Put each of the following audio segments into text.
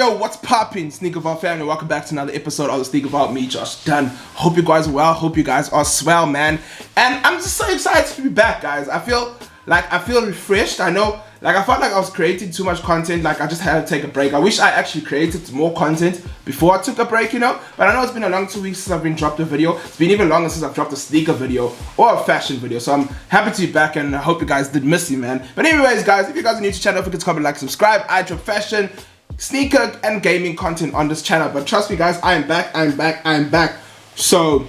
Yo, what's poppin', Sneakervault family? Welcome back to another episode of the Sneakervault. Me, Josh Dunn. Hope you guys are well. Hope you guys are swell, man. And I'm just so excited to be back, guys. I feel refreshed. I know, I felt like I was creating too much content. Like, I just had to take a break. I wish I actually created more content before I took a break, you know? But I know it's been a long 2 weeks since I've been dropped a video. It's been even longer since I've dropped a sneaker video or a fashion video. So I'm happy to be back, and I hope you guys did miss me, man. But anyways, guys, if you guys are new to the channel, don't forget to comment, like, subscribe. I drop fashion, sneaker, and gaming content on this channel. But trust me, guys, I am back. So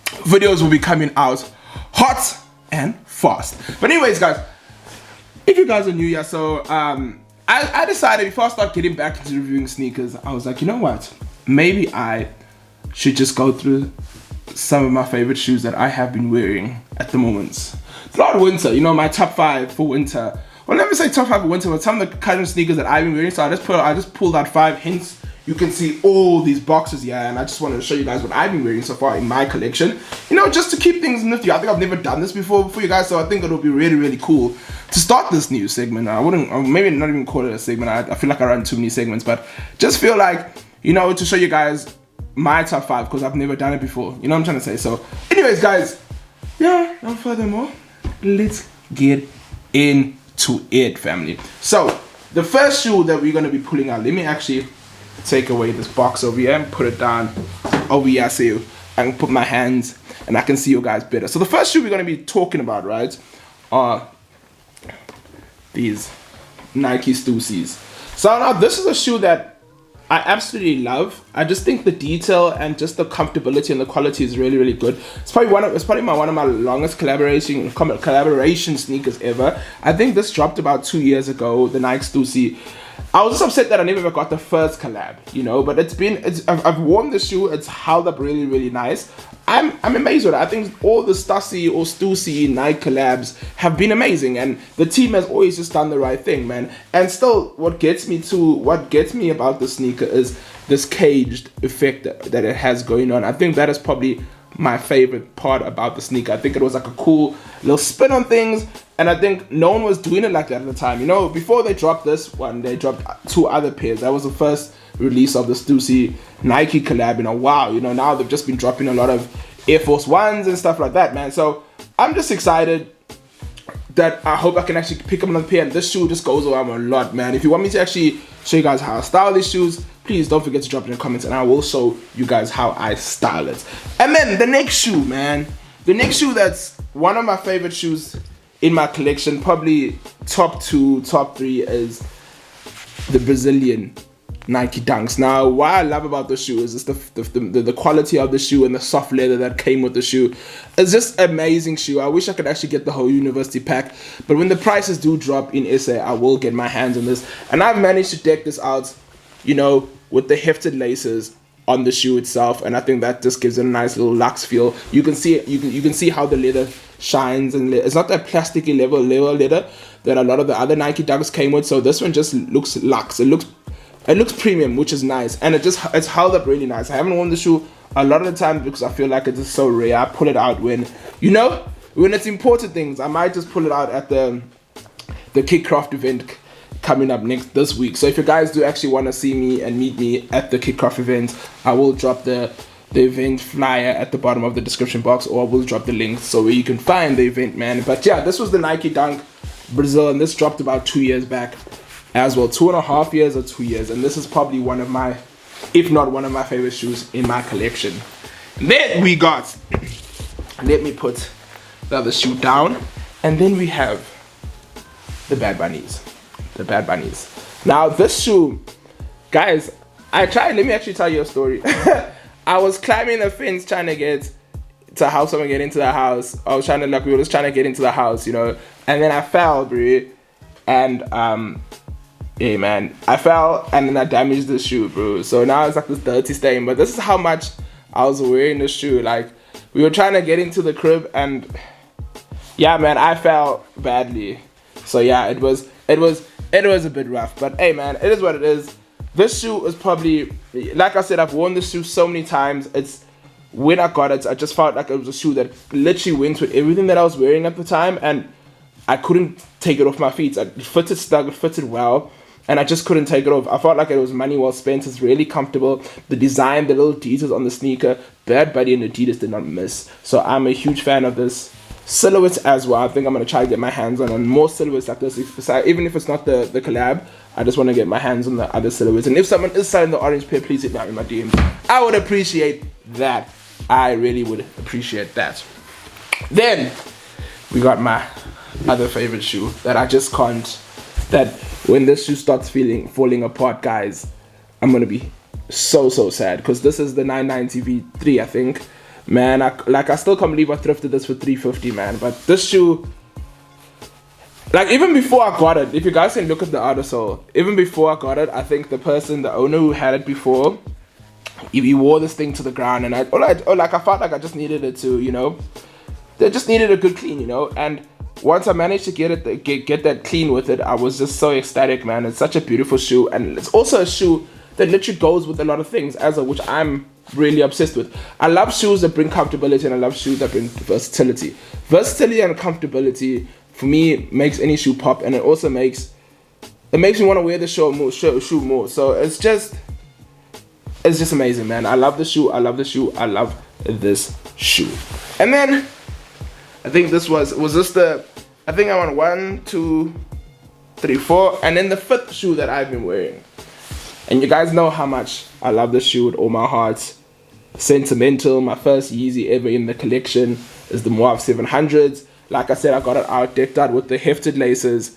videos will be coming out hot and fast. But anyways, guys, if you guys are new here, so I decided before I start getting back into reviewing sneakers, I was like, you know what, maybe I should just go through some of my favorite shoes that I have been wearing at the moment throughout winter. You know, my top 5 for winter. Well, let me say top 5 for winter, but some of the current sneakers that I've been wearing. So I just pulled out 5 hints. You can see all these boxes here, and I just wanted to show you guys what I've been wearing so far in my collection. You know, just to keep things nifty. I think I've never done this before for you guys, so I think it'll be really cool to start this new segment. I wouldn't, or maybe not even call it a segment. I feel like I run too many segments, but just feel like, you know, to show you guys my top 5 because I've never done it before. You know what I'm trying to say? So, anyways, guys, yeah, no furthermore, let's get into it, family. So, the first shoe that we're gonna be pulling out, let me actually take away this box over here and put it down over here so I can put my hands and I can see you guys better. So the first shoe we're going to be talking about, right, are these Nike Stussies. So now this is a shoe that I absolutely love. I just think the detail and just the comfortability and the quality is really good. It's probably one of my longest collaboration sneakers ever. I think this dropped about 2 years ago, the Nike Stussy. I was just upset that I never got the first collab, you know, but I've worn the shoe. It's held up really nice. I'm amazed with it. I think all the Stussy or Stussy Nike collabs have been amazing, and the team has always just done the right thing, man. And still, what gets me about the sneaker is this caged effect that it has going on. I think that is probably my favorite part about the sneaker. I think it was like a cool little spin on things, and I think no one was doing it like that at the time. You know, before they dropped this one, they dropped 2 other pairs. That was the first release of the Stussy Nike collab in a while. You know, now they've just been dropping a lot of Air Force Ones and stuff like that, man. So I'm just excited that I hope I can actually pick up another pair, and this shoe just goes around a lot, man. If you want me to actually show you guys how I style these shoes, please don't forget to drop in the comments, and I will show you guys how I style it. And then the next shoe, man. The next shoe that's one of my favorite shoes in my collection, probably top 2, top 3, is the Brazilian Nike Dunks. Now, what I love about the shoe is just the quality of the shoe and the soft leather that came with the shoe. It's just amazing shoe. I wish I could actually get the whole university pack, but when the prices do drop in SA, I will get my hands on this. And I've managed to deck this out, you know, with the hefted laces on the shoe itself, and I think that just gives it a nice little luxe feel. You can see you can see how the leather shines, and it's not that plasticky leather leather that a lot of the other Nike Dunks came with. So this one just looks luxe. It looks premium, which is nice, and it's held up really nice. I haven't worn the shoe a lot of the time because I feel like it's just so rare. I pull it out when, you know, when it's important things. I might just pull it out at the Kickcraft event coming up this week. So if you guys do actually want to see me and meet me at the Kickcraft event, I will drop the event flyer at the bottom of the description box, or I will drop the link so where you can find the event, man. But yeah, this was the Nike Dunk Brazil, and this dropped about 2 years back as well, 2.5 years or 2 years, and this is probably one of my, if not one of my favorite shoes in my collection. Then we got, let me put the other shoe down, and then we have the Bad Bunnies. The Bad Bunnies. Now this shoe, guys, let me actually tell you a story. I was climbing a fence trying to help someone get into the house. We were just trying to get into the house, you know, and then I fell, bro, and yeah, man, I fell and then I damaged the shoe, bro. So now it's like this dirty stain, but this is how much I was wearing the shoe. Like, we were trying to get into the crib, and yeah, man, I fell badly. So yeah, it was a bit rough, but hey, man, it is what it is. This shoe is probably, like I said, I've worn this shoe so many times. When I got it, I just felt like it was a shoe that literally went with everything that I was wearing at the time, and I couldn't take it off my feet. It fitted snug, it fitted well. and I just couldn't take it off. I felt like it was money well spent. It's really comfortable. The design, the little details on the sneaker, Bad Buddy and Adidas did not miss. So I'm a huge fan of this silhouette as well. I think I'm going to try to get my hands on more silhouettes like this. Even if it's not the collab, I just want to get my hands on the other silhouettes. And if someone is selling the orange pair, please hit me out in my DMs. I would appreciate that. I really would appreciate that. Then we got my other favorite shoe that I just can't, that when this shoe starts falling apart, guys, I'm gonna be so sad, because this is the 990 V3, I think. Man, I still can't believe I thrifted this for $350, man. But this shoe, like, even before I got it, if you guys can look at the outer sole, even before I got it, I think the owner who had it before, he wore this thing to the ground, and I felt like I just needed it to, you know, they just needed a good clean, you know. And once I managed to get that clean with it, I was just so ecstatic, man. It's such a beautiful shoe, and it's also a shoe that literally goes with a lot of things, which I'm really obsessed with. I love shoes that bring comfortability, and I love shoes that bring versatility. Versatility and comfortability for me makes any shoe pop, and it also makes me want to wear the shoe more. So it's just amazing, man. I love the shoe. I love this shoe. And then I think this was this the, I think I went 1, 2, 3, 4, and then the 5th shoe that I've been wearing. And you guys know how much I love this shoe with all my heart. Sentimental. My first Yeezy ever in the collection is the Moab 700s. Like I said, I got it out decked out with the hefted laces,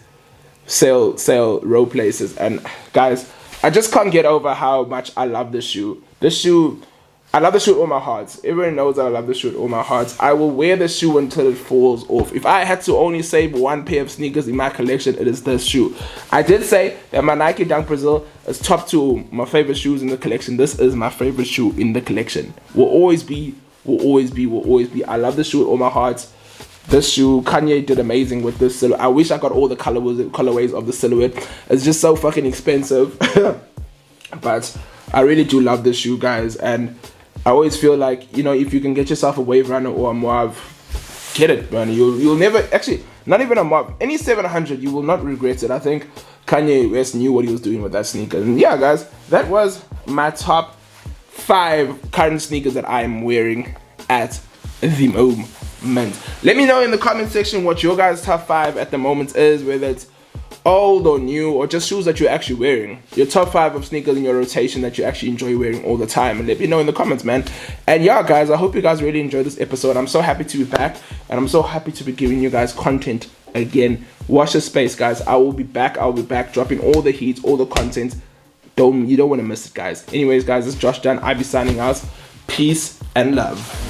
sail rope laces. And guys, I just can't get over how much I love this shoe. I love the shoe with all my heart. Everyone knows that I love the shoe with all my heart. I will wear the shoe until it falls off. If I had to only save one pair of sneakers in my collection, it is this shoe. I did say that my Nike Dunk Brazil is top 2 my favorite shoes in the collection. This is my favorite shoe in the collection. Will always be. I love the shoe with all my heart. This shoe, Kanye did amazing with this silhouette. I wish I got all the colorways of the silhouette. It's just so fucking expensive. But I really do love this shoe, guys. And I always feel like, you know, if you can get yourself a Wave Runner or a Moab, get it, man. You'll never, actually, not even a Moab, any 700, you will not regret it. I think Kanye West knew what he was doing with that sneaker. And yeah, guys, that was my top 5 current sneakers that I am wearing at the moment. Let me know in the comment section what your guys' top 5 at the moment is, whether it's old or new, or just shoes that you're actually wearing. Your top 5 of sneakers in your rotation that you actually enjoy wearing all the time, and let me know in the comments, man. And yeah, guys, I hope you guys really enjoyed this episode. I'm so happy to be back, and I'm so happy to be giving you guys content again. Watch the space, guys. I will be back dropping all the heat, all the content. You don't want to miss it, guys. Anyways, guys, this is Josh Dunn. I'll be signing out. Peace and love.